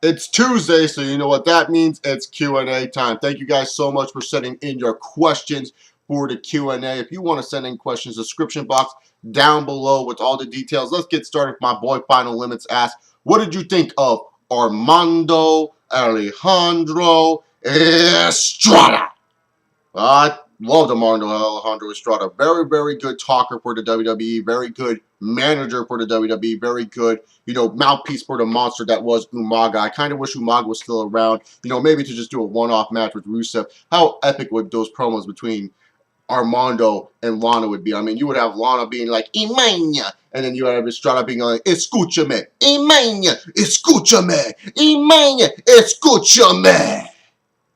It's Tuesday, so you know what that means. It's Q&A time. Thank you guys so much for sending in your questions for the Q&A. If you want to send in questions, description box down below with all the details. Let's get started. My boy Final Limits asked, what did you think of Armando, Alejandro, Estrada? I loved Armando Alejandro Estrada. Very, very good talker for the WWE. Very good manager for the WWE. Very good, mouthpiece for the monster that was Umaga. I kind of wish Umaga was still around. Maybe to just do a one-off match with Rousseff. How epic would those promos between Armando and Lana would be? I mean, you would have Lana being like, Imagna, and then you would have Estrada being like, Escúchame, Imagna, Escúchame, Imagna, Escúchame.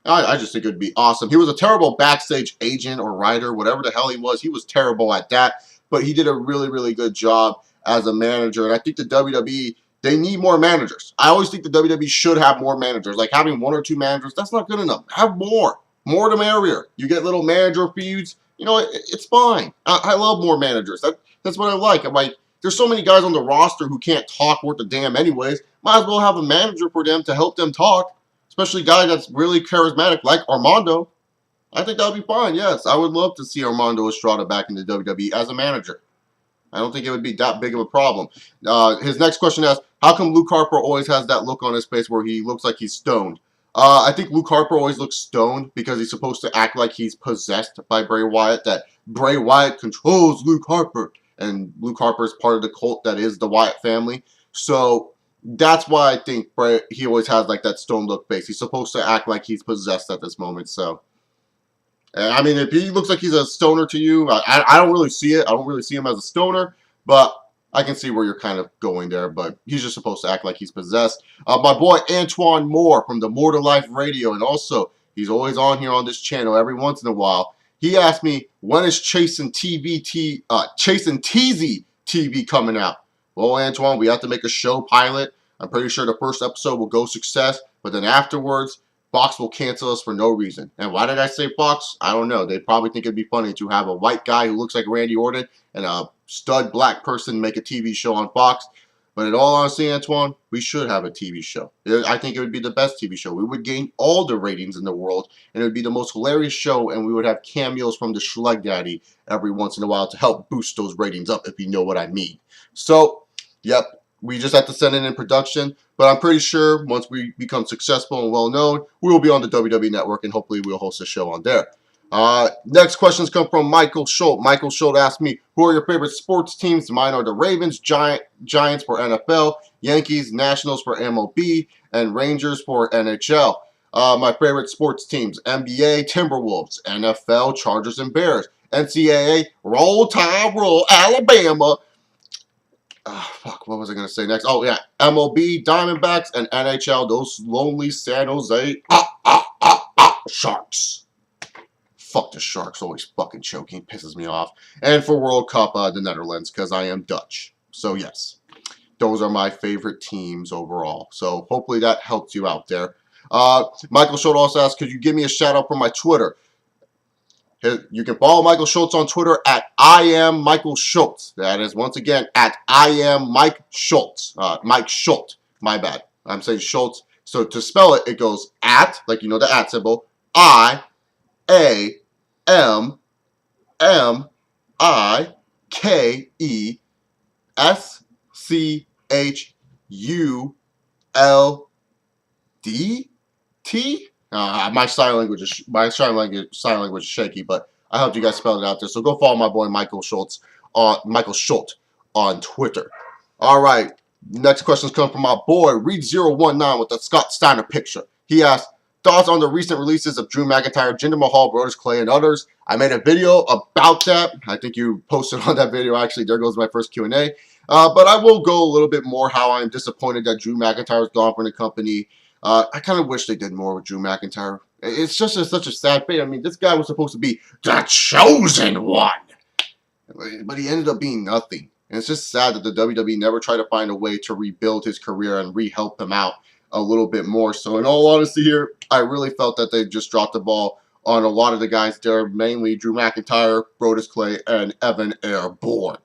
I just think it would be awesome. He was a terrible backstage agent or writer, whatever the hell he was. He was terrible at that, but he did a really, really good job as a manager. And I think the WWE, they need more managers. I always think the WWE should have more managers. Like having one or two managers, that's not good enough. Have more. More the merrier. You get little manager feuds. It's fine. I love more managers. That's what I like. I'm like, there's so many guys on the roster who can't talk worth a damn anyways. Might as well have a manager for them to help them talk. Especially a guy that's really charismatic like Armando. I think that would be fine, yes. I would love to see Armando Estrada back in the WWE as a manager. I don't think it would be that big of a problem. His next question asks, how come Luke Harper always has that look on his face where he looks like he's stoned? I think Luke Harper always looks stoned because he's supposed to act like he's possessed by Bray Wyatt, that Bray Wyatt controls Luke Harper. And Luke Harper is part of the cult that is the Wyatt family. So that's why I think he always has like that stone look face. He's supposed to act like he's possessed at this moment. So, I mean, if he looks like he's a stoner to you, I don't really see it. I don't really see him as a stoner, but I can see where you're kind of going there. But he's just supposed to act like he's possessed. My boy Antoine Moore from the More to Life Radio, and also he's always on here on this channel every once in a while. He asked me, when is Chasing TZ TV coming out? Well, Antoine, we have to make a show pilot. I'm pretty sure the first episode will go success, but then afterwards, Fox will cancel us for no reason. And why did I say Fox? I don't know. They probably think it'd be funny to have a white guy who looks like Randy Orton and a stud black person make a TV show on Fox. But in all honesty, Antoine, we should have a TV show. I think it would be the best TV show. We would gain all the ratings in the world, and it would be the most hilarious show, and we would have cameos from the Schleg Daddy every once in a while to help boost those ratings up, if you know what I mean. So, yep, we just have to send it in production, but I'm pretty sure once we become successful and well-known, we will be on the WWE Network, and hopefully we'll host a show on there. Next questions come from Michael Schultz. Michael Schultz asked me, who are your favorite sports teams? Mine are the Ravens, Giants for NFL, Yankees, Nationals for MLB, and Rangers for NHL. My favorite sports teams, NBA, Timberwolves, NFL, Chargers and Bears, NCAA, Roll Tide Roll, Alabama. Fuck, what was I going to say next? Oh, yeah, MLB, Diamondbacks, and NHL, those lonely San Jose Sharks. Fuck the Sharks, always fucking choking, pisses me off. And for World Cup, the Netherlands, because I am Dutch. So yes, those are my favorite teams overall. So hopefully that helps you out there. Michael Schultz also asked, could you give me a shout out for my Twitter? You can follow Michael Schultz on Twitter at I am Michael Schultz. That is, once again, at I am Mike Schultz. Mike Schultz. My bad. I'm saying Schultz. So to spell it, it goes at, like you know the at symbol, IAMMIKESCHULT. My sign language is shaky, but I hope you guys spelled it out there. So go follow my boy Michael Schultz on Twitter. All right, next questions come from my boy Reed019 with the Scott Steiner picture. He asked, thoughts on the recent releases of Drew McIntyre, Jinder Mahal, Brodus Clay, and others. I made a video about that. I think you posted on that video, actually. There goes my first Q&A. But I will go a little bit more how I'm disappointed that Drew McIntyre is gone from the company. I kind of wish they did more with Drew McIntyre. It's just such a sad fate. I mean, this guy was supposed to be the chosen one. But he ended up being nothing. And it's just sad that the WWE never tried to find a way to rebuild his career and re-help him out a little bit more. So in all honesty here, I really felt that they just dropped the ball on a lot of the guys there, mainly Drew McIntyre, Brodus Clay, and Evan Airborne.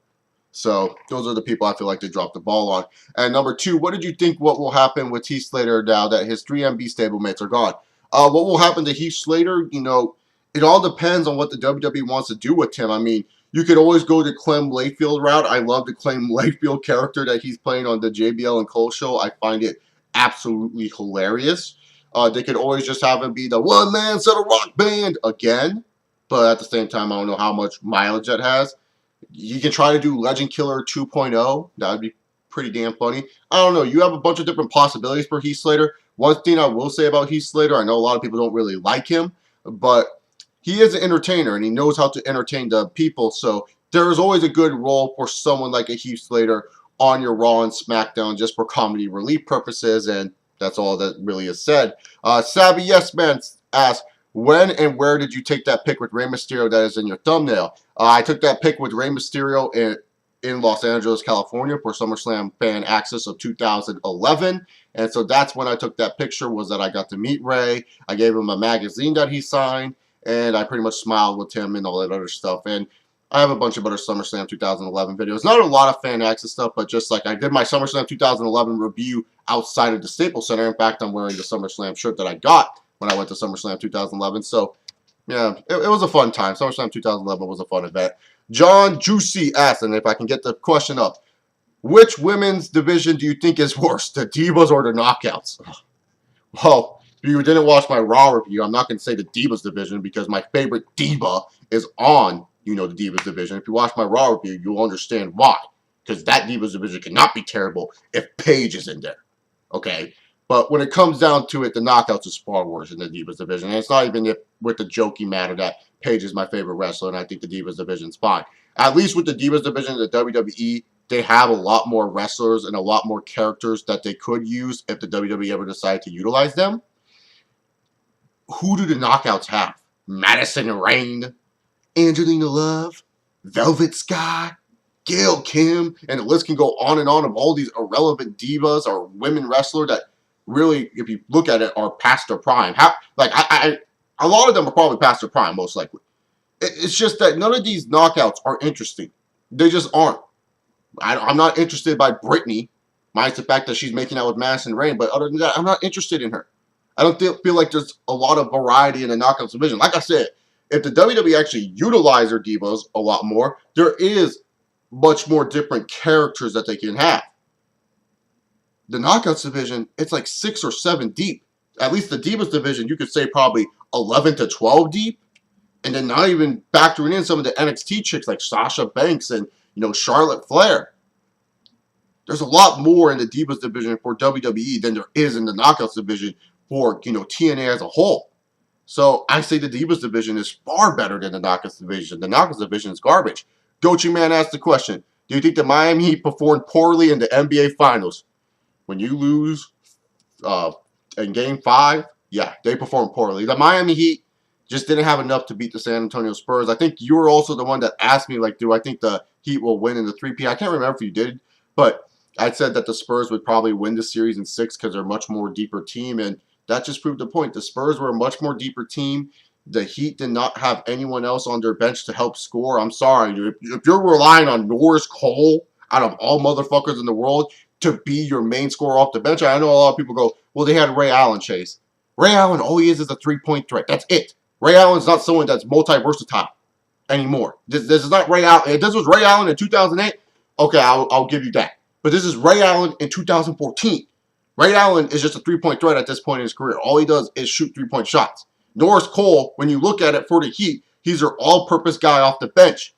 So those are the people I feel like they dropped the ball on. And number 2, what did you think what will happen with Heath Slater now that his 3MB stablemates are gone? What will happen to Heath Slater? You know, it all depends on what the WWE wants to do with him. I mean, you could always go the Clem Layfield route. I love the Clem Layfield character that he's playing on the JBL and Cole show. I find it absolutely hilarious. They could always just have him be the one-man set of rock band again. But at the same time, I don't know how much mileage that has. You can try to do Legend Killer 2.0. That would be pretty damn funny. I don't know. You have a bunch of different possibilities for Heath Slater. One thing I will say about Heath Slater, I know a lot of people don't really like him, but he is an entertainer, and he knows how to entertain the people. So there is always a good role for someone like a Heath Slater on your Raw and SmackDown just for comedy relief purposes, and that's all that really is said. Savvy Yes Man asks, when and where did you take that pic with Rey Mysterio that is in your thumbnail? I took that pic with Rey Mysterio in Los Angeles, California for SummerSlam Fan Access of 2011. And so that's when I took that picture, was that I got to meet Rey. I gave him a magazine that he signed, and I pretty much smiled with him and all that other stuff. And I have a bunch of other SummerSlam 2011 videos. Not a lot of Fan Access stuff, but just like I did my SummerSlam 2011 review outside of the Staples Center. In fact, I'm wearing the SummerSlam shirt that I got when I went to SummerSlam 2011. So, yeah, it was a fun time. SummerSlam 2011 was a fun event. John Juicy asked, and if I can get the question up, which women's division do you think is worse, the Divas or the Knockouts? Well, if you didn't watch my Raw review, I'm not going to say the Divas division because my favorite Diva is on, the Divas division. If you watch my Raw review, you'll understand why. Because that Divas division cannot be terrible if Paige is in there. Okay? But when it comes down to it, the Knockouts is far worse in the Divas division. And it's not even with the jokey matter that Paige is my favorite wrestler, and I think the Divas division is fine. At least with the Divas division, the WWE, they have a lot more wrestlers and a lot more characters that they could use if the WWE ever decided to utilize them. Who do the Knockouts have? Madison Rayne, Angelina Love, Velvet Sky, Gail Kim, and the list can go on and on of all these irrelevant divas or women wrestlers that really, if you look at it, are past their prime. A lot of them are probably past their prime, most likely. It's just that none of these knockouts are interesting. They just aren't. I'm not interested by Brittany, minus the fact that she's making out with Madison Rayne, but other than that, I'm not interested in her. I don't feel like there's a lot of variety in the knockouts division. Like I said, if the WWE actually utilize their divas a lot more, there is much more different characters that they can have. The knockouts division, it's like 6 or 7 deep. At least the divas division, you could say probably 11 to 12 deep. And then not even factoring in some of the NXT chicks like Sasha Banks and, Charlotte Flair. There's a lot more in the divas division for WWE than there is in the knockouts division for, TNA as a whole. So I say the divas division is far better than the knockouts division. The knockouts division is garbage. Gochi Man asked the question, do you think the Miami Heat performed poorly in the NBA Finals? When you lose in Game 5, yeah, they performed poorly. The Miami Heat just didn't have enough to beat the San Antonio Spurs. I think you were also the one that asked me, do I think the Heat will win in the 3P? I can't remember if you did, but I said that the Spurs would probably win the series in 6 because they're a much more deeper team, and that just proved the point. The Spurs were a much more deeper team. The Heat did not have anyone else on their bench to help score. I'm sorry, dude. If you're relying on Norris Cole out of all motherfuckers in the world to be your main scorer off the bench, I know a lot of people go, well, they had Ray Allen, Chase. Ray Allen, all he is a three-point threat. That's it. Ray Allen's not someone that's multi-versatile anymore. This is not Ray Allen. If this was Ray Allen in 2008, okay, I'll give you that. But this is Ray Allen in 2014. Ray Allen is just a three-point threat at this point in his career. All he does is shoot three-point shots. Norris Cole, when you look at it for the Heat, he's their all-purpose guy off the bench.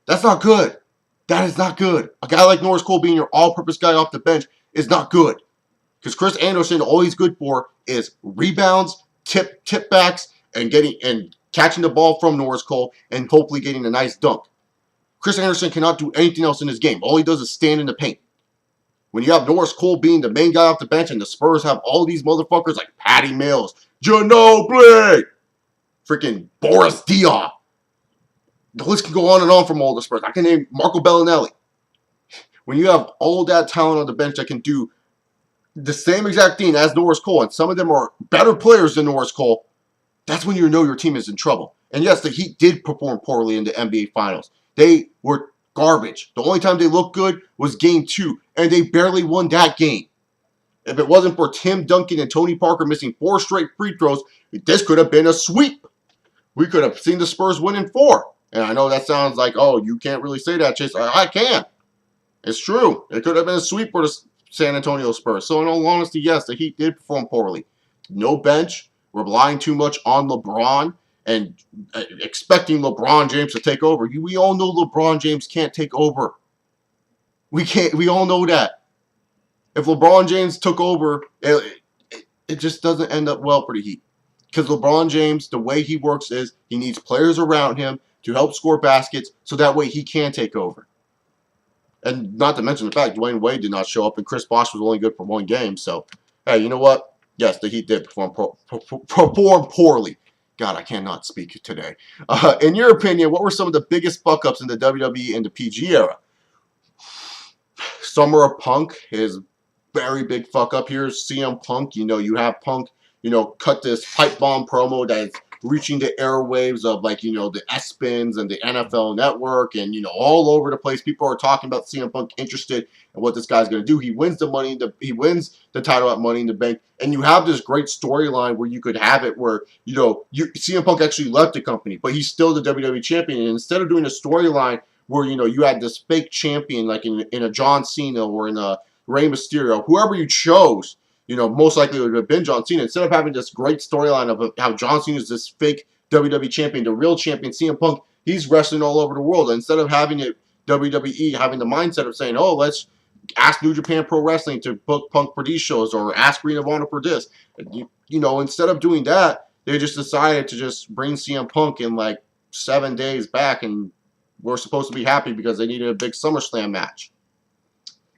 That's not good. That is not good. A guy like Norris Cole being your all-purpose guy off the bench is not good. Because Chris Anderson, all he's good for is rebounds, tip backs, and catching the ball from Norris Cole and hopefully getting a nice dunk. Chris Anderson cannot do anything else in his game. All he does is stand in the paint. When you have Norris Cole being the main guy off the bench and the Spurs have all these motherfuckers like Patty Mills, Ginobili, freaking Boris Diaw. The list can go on and on from all the Spurs. I can name Marco Bellinelli. When you have all that talent on the bench that can do the same exact thing as Norris Cole, and some of them are better players than Norris Cole, that's when you know your team is in trouble. And yes, the Heat did perform poorly in the NBA Finals. They were Garbage. The only time they looked good was game 2, and they barely won that game. If it wasn't for Tim Duncan and Tony Parker missing 4 straight free throws, this could have been a sweep. We could have seen the Spurs win in 4. And I know that sounds like, oh, you can't really say that, Chase. I can. It's true. It could have been a sweep for the San Antonio Spurs. So in all honesty, yes, the Heat did perform poorly. No bench, relying too much on LeBron, and expecting LeBron James to take over. We all know LeBron James can't take over. We all know that. If LeBron James took over, it just doesn't end up well for the Heat. Because LeBron James, the way he works is he needs players around him to help score baskets so that way he can take over. And not to mention the fact Dwayne Wade did not show up and Chris Bosh was only good for 1 game. So, hey, you know what? Yes, the Heat did perform poorly. God, I cannot speak today. In your opinion, what were some of the biggest fuck-ups in the WWE and the PG era? Summer of Punk is very big fuck-up here. CM Punk, you have Punk, cut this pipe bomb promo that is reaching the airwaves of, like, the ESPNs and the NFL Network and, all over the place. People are talking about CM Punk, interested in what this guy's going to do. He wins he wins the title at Money in the Bank, and you have this great storyline where you could have it where, CM Punk actually left the company, but he's still the WWE champion. And instead of doing a storyline where, you had this fake champion, like in a John Cena or in a Rey Mysterio, whoever you chose, most likely it would have been John Cena. Instead of having this great storyline of how John Cena is this fake WWE champion, the real champion, CM Punk, he's wrestling all over the world. And instead of having it, WWE having the mindset of saying, oh, let's ask New Japan Pro Wrestling to book Punk for these shows or ask Ring of Honor for this. Instead of doing that, they just decided to just bring CM Punk in like 7 days back, and we're supposed to be happy because they needed a big SummerSlam match.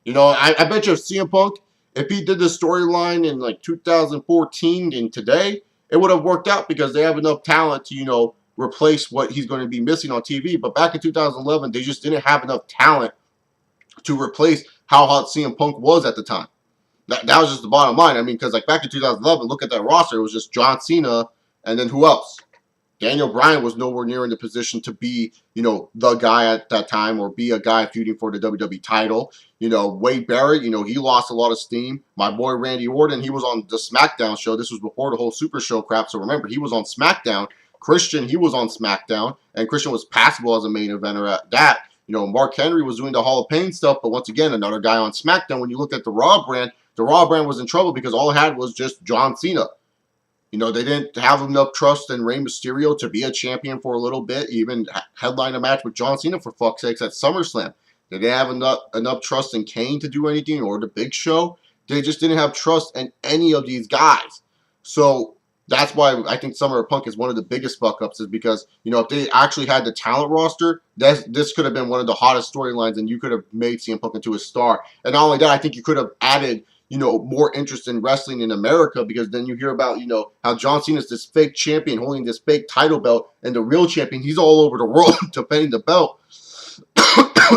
I bet you if CM Punk, if he did the storyline in like 2014 and today, it would have worked out because they have enough talent to, replace what he's going to be missing on TV. But back in 2011, they just didn't have enough talent to replace how hot CM Punk was at the time. That was just the bottom line. I mean, because like back in 2011, look at that roster. It was just John Cena and then who else? Daniel Bryan was nowhere near in the position to be, the guy at that time or be a guy feuding for the WWE title. Wade Barrett, he lost a lot of steam. My boy Randy Orton, he was on the SmackDown show. This was before the whole Super Show crap. So remember, he was on SmackDown. Christian, he was on SmackDown. And Christian was passable as a main eventer at that. Mark Henry was doing the Hall of Pain stuff. But once again, another guy on SmackDown. When you look at the Raw brand was in trouble because all it had was just John Cena. They didn't have enough trust in Rey Mysterio to be a champion for a little bit, even headline a match with John Cena, for fuck's sakes, at SummerSlam. They didn't have enough trust in Kane to do anything or the Big Show. They just didn't have trust in any of these guys. So that's why I think Summer of Punk is one of the biggest fuck-ups, is because, if they actually had the talent roster, this could have been one of the hottest storylines, and you could have made CM Punk into a star. And not only that, I think you could have added more interest in wrestling in America, because then you hear about, how John Cena is this fake champion holding this fake title belt, and the real champion, he's all over the world defending the belt.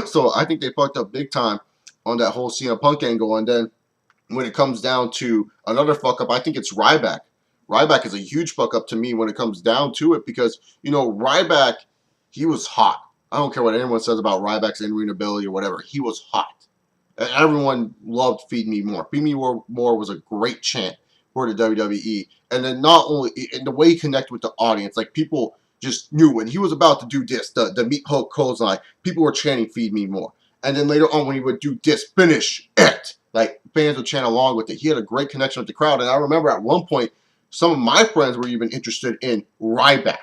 So I think they fucked up big time on that whole CM Punk angle. And then when it comes down to another fuck up, I think it's Ryback. Ryback is a huge fuck up to me when it comes down to it, because, Ryback, he was hot. I don't care what anyone says about Ryback's in-ring ability or whatever. He was hot. Everyone loved Feed Me More. Feed Me More was a great chant for the WWE. And then not only, in the way he connected with the audience, like people just knew when he was about to do this, the meat hook clothesline, people were chanting Feed Me More. And then later on when he would do this, finish it, like fans would chant along with it. He had a great connection with the crowd. And I remember at one point, some of my friends were even interested in Ryback.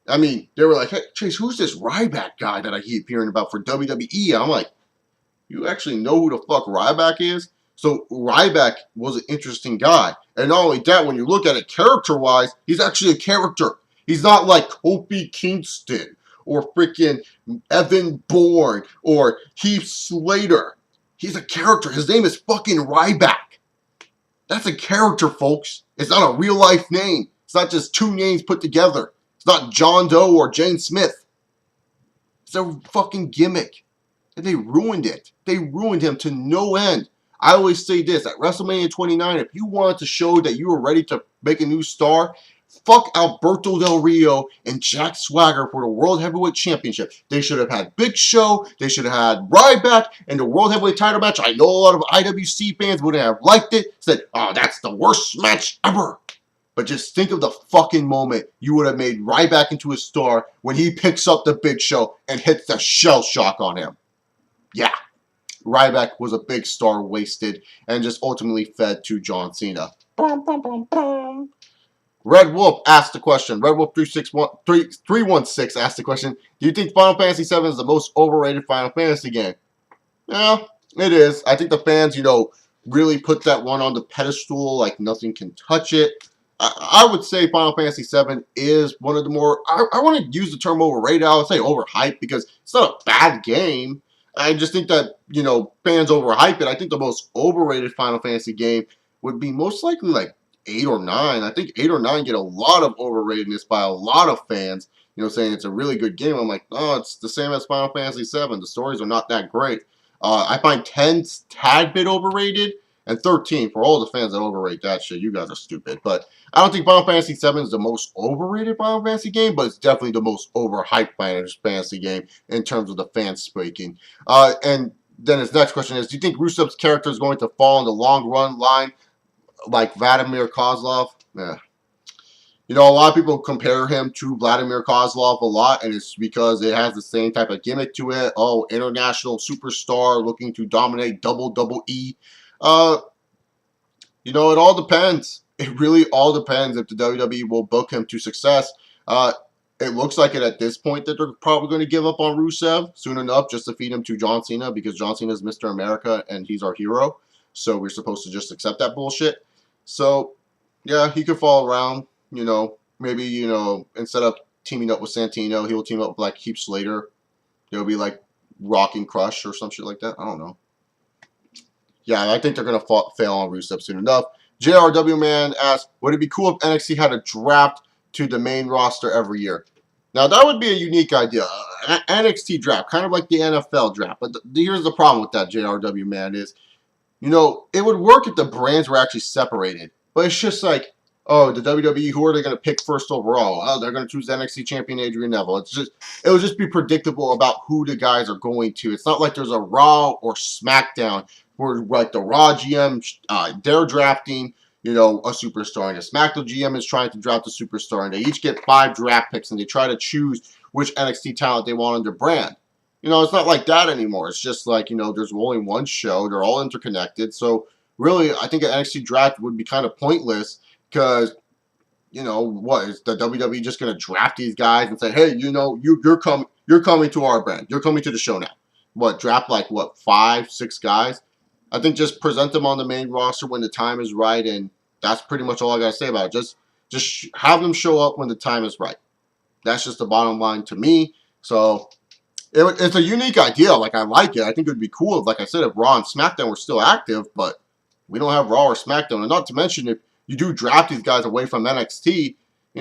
I mean, they were like, hey, Chase, who's this Ryback guy that I keep hearing about for WWE? I'm like, you actually know who the fuck Ryback is? So Ryback was an interesting guy. And not only that, when you look at it character-wise, he's actually a character. He's not like Kofi Kingston or freaking Evan Bourne or Heath Slater. He's a character. His name is fucking Ryback. That's a character, folks. It's not a real-life name. It's not just two names put together. It's not John Doe or Jane Smith. It's a fucking gimmick. And they ruined it. They ruined him to no end. I always say this, at WrestleMania 29, if you wanted to show that you were ready to make a new star, Fuck Alberto Del Rio and Jack Swagger for the World Heavyweight Championship. They should have had Big Show. They should have had Ryback in the World Heavyweight title match. I know a lot of IWC fans wouldn't have liked it. Said, oh, that's the worst match ever. But just think of the fucking moment you would have made Ryback into a star when he picks up the Big Show and hits the shell shock on him. Yeah. Ryback was a big star wasted and just ultimately fed to John Cena. Red Wolf asked the question. Red Wolf 316 asked the question. Do you think Final Fantasy VII is the most overrated Final Fantasy game? Yeah, it is. I think the fans, really put that one on the pedestal like nothing can touch it. I would say Final Fantasy VII is one of the more... I want to use the term overrated. I would say overhyped because it's not a bad game. I just think that, fans overhype it. I think the most overrated Final Fantasy game would be most likely like 8 or 9. I think 8 or 9 get a lot of overratedness by a lot of fans, saying it's a really good game. I'm like, oh, it's the same as Final Fantasy VII. The stories are not that great. I find 10's tad bit overrated, and 13, for all the fans that overrate that shit, you guys are stupid. But I don't think Final Fantasy VII is the most overrated Final Fantasy game, but it's definitely the most overhyped Final Fantasy game in terms of the fans speaking. And then his next question is, do you think Rousseff's character is going to fall in the long run line like Vladimir Kozlov? Yeah. A lot of people compare him to Vladimir Kozlov a lot, and it's because it has the same type of gimmick to it. Oh, international superstar looking to dominate double E. It all depends. It really all depends if the WWE will book him to success. It looks like it at this point that they're probably going to give up on Rousseff soon enough just to feed him to John Cena because John Cena is Mr. America and he's our hero. So we're supposed to just accept that bullshit. So, yeah, he could fall around. Maybe, instead of teaming up with Santino, he'll team up with like Heath Slater. It'll be like Rock and Crush or some shit like that. I don't know. Yeah, I think they're going to fail on Rousseff soon enough. JRW Man asked, would it be cool if NXT had a draft to the main roster every year? Now, that would be a unique idea. NXT draft, kind of like the NFL draft. But here's the problem with that, JRW Man, is, it would work if the brands were actually separated. But it's just like, oh, the WWE, who are they going to pick first overall? Oh, they're going to choose NXT champion Adrian Neville. It would just be predictable about who the guys are going to. It's not like there's a Raw or SmackDown where like the Raw GM, they're drafting, a superstar, and the SmackDown GM is trying to draft a superstar, and they each get 5 draft picks, and they try to choose which NXT talent they want on their brand. It's not like that anymore. It's just like, there's only one show. They're all interconnected. So really, I think an NXT draft would be kind of pointless because, what, is the WWE just going to draft these guys and say, hey, you're coming to our brand. You're coming to the show now. What, draft like, 5, 6 guys? I think just present them on the main roster when the time is right, and that's pretty much all I got to say about it. Just have them show up when the time is right. That's just the bottom line to me. So it's a unique idea. Like, I like it. I think it would be cool if, like I said, if Raw and SmackDown were still active, but we don't have Raw or SmackDown. And not to mention, if you do draft these guys away from NXT, a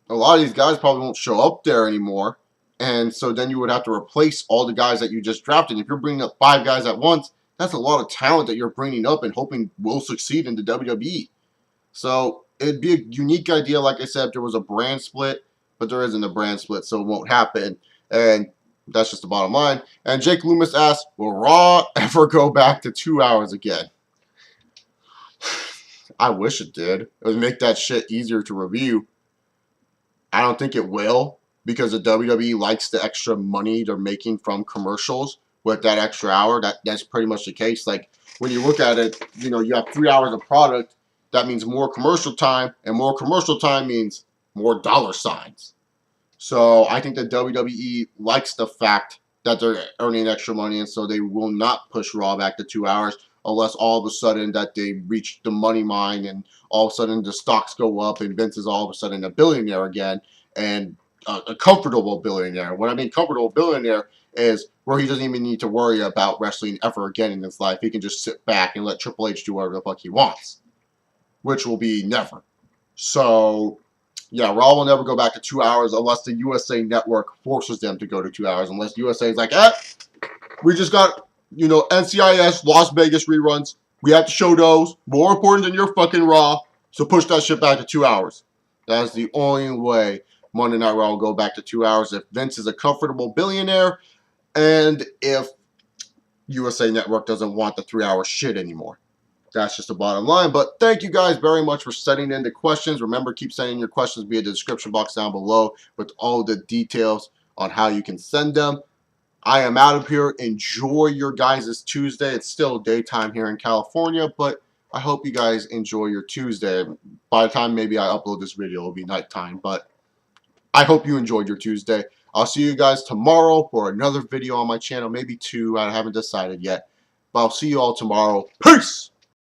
lot of these guys probably won't show up there anymore. And so then you would have to replace all the guys that you just drafted. If you're bringing up 5 guys at once, that's a lot of talent that you're bringing up and hoping will succeed in the WWE. So it'd be a unique idea, like I said, if there was a brand split, but there isn't a brand split, so it won't happen. And that's just the bottom line. And Jake Loomis asked, will Raw ever go back to 2 hours again? I wish it did. It would make that shit easier to review. I don't think it will because the WWE likes the extra money they're making from commercials. With that extra hour, that's pretty much the case. Like, when you look at it, you have 3 hours of product. That means more commercial time, and more commercial time means more dollar signs. So I think the WWE likes the fact that they're earning extra money, and so they will not push Raw back to 2 hours unless all of a sudden that they reach the money mine and all of a sudden the stocks go up and Vince is all of a sudden a billionaire again and a comfortable billionaire. What I mean comfortable billionaire is where he doesn't even need to worry about wrestling ever again in his life. He can just sit back and let Triple H do whatever the fuck he wants, which will be never. So, yeah, Raw will never go back to 2 hours unless the USA Network forces them to go to 2 hours. Unless USA is like, we just got, NCIS, Las Vegas reruns. We have to show those. More important than your fucking Raw. So push that shit back to 2 hours. That's the only way Monday Night Raw will go back to 2 hours if Vince is a comfortable billionaire and if USA Network doesn't want the 3 hour shit anymore. That's just the bottom line. But thank you guys very much for sending in the questions. Remember, keep sending your questions via the description box down below with all the details on how you can send them. I am out of here. Enjoy your guys' Tuesday. It's still daytime here in California, but I hope you guys enjoy your Tuesday. By the time maybe I upload this video, it'll be nighttime, but I hope you enjoyed your Tuesday. I'll see you guys tomorrow for another video on my channel, maybe two. I haven't decided yet, but I'll see you all tomorrow. Peace!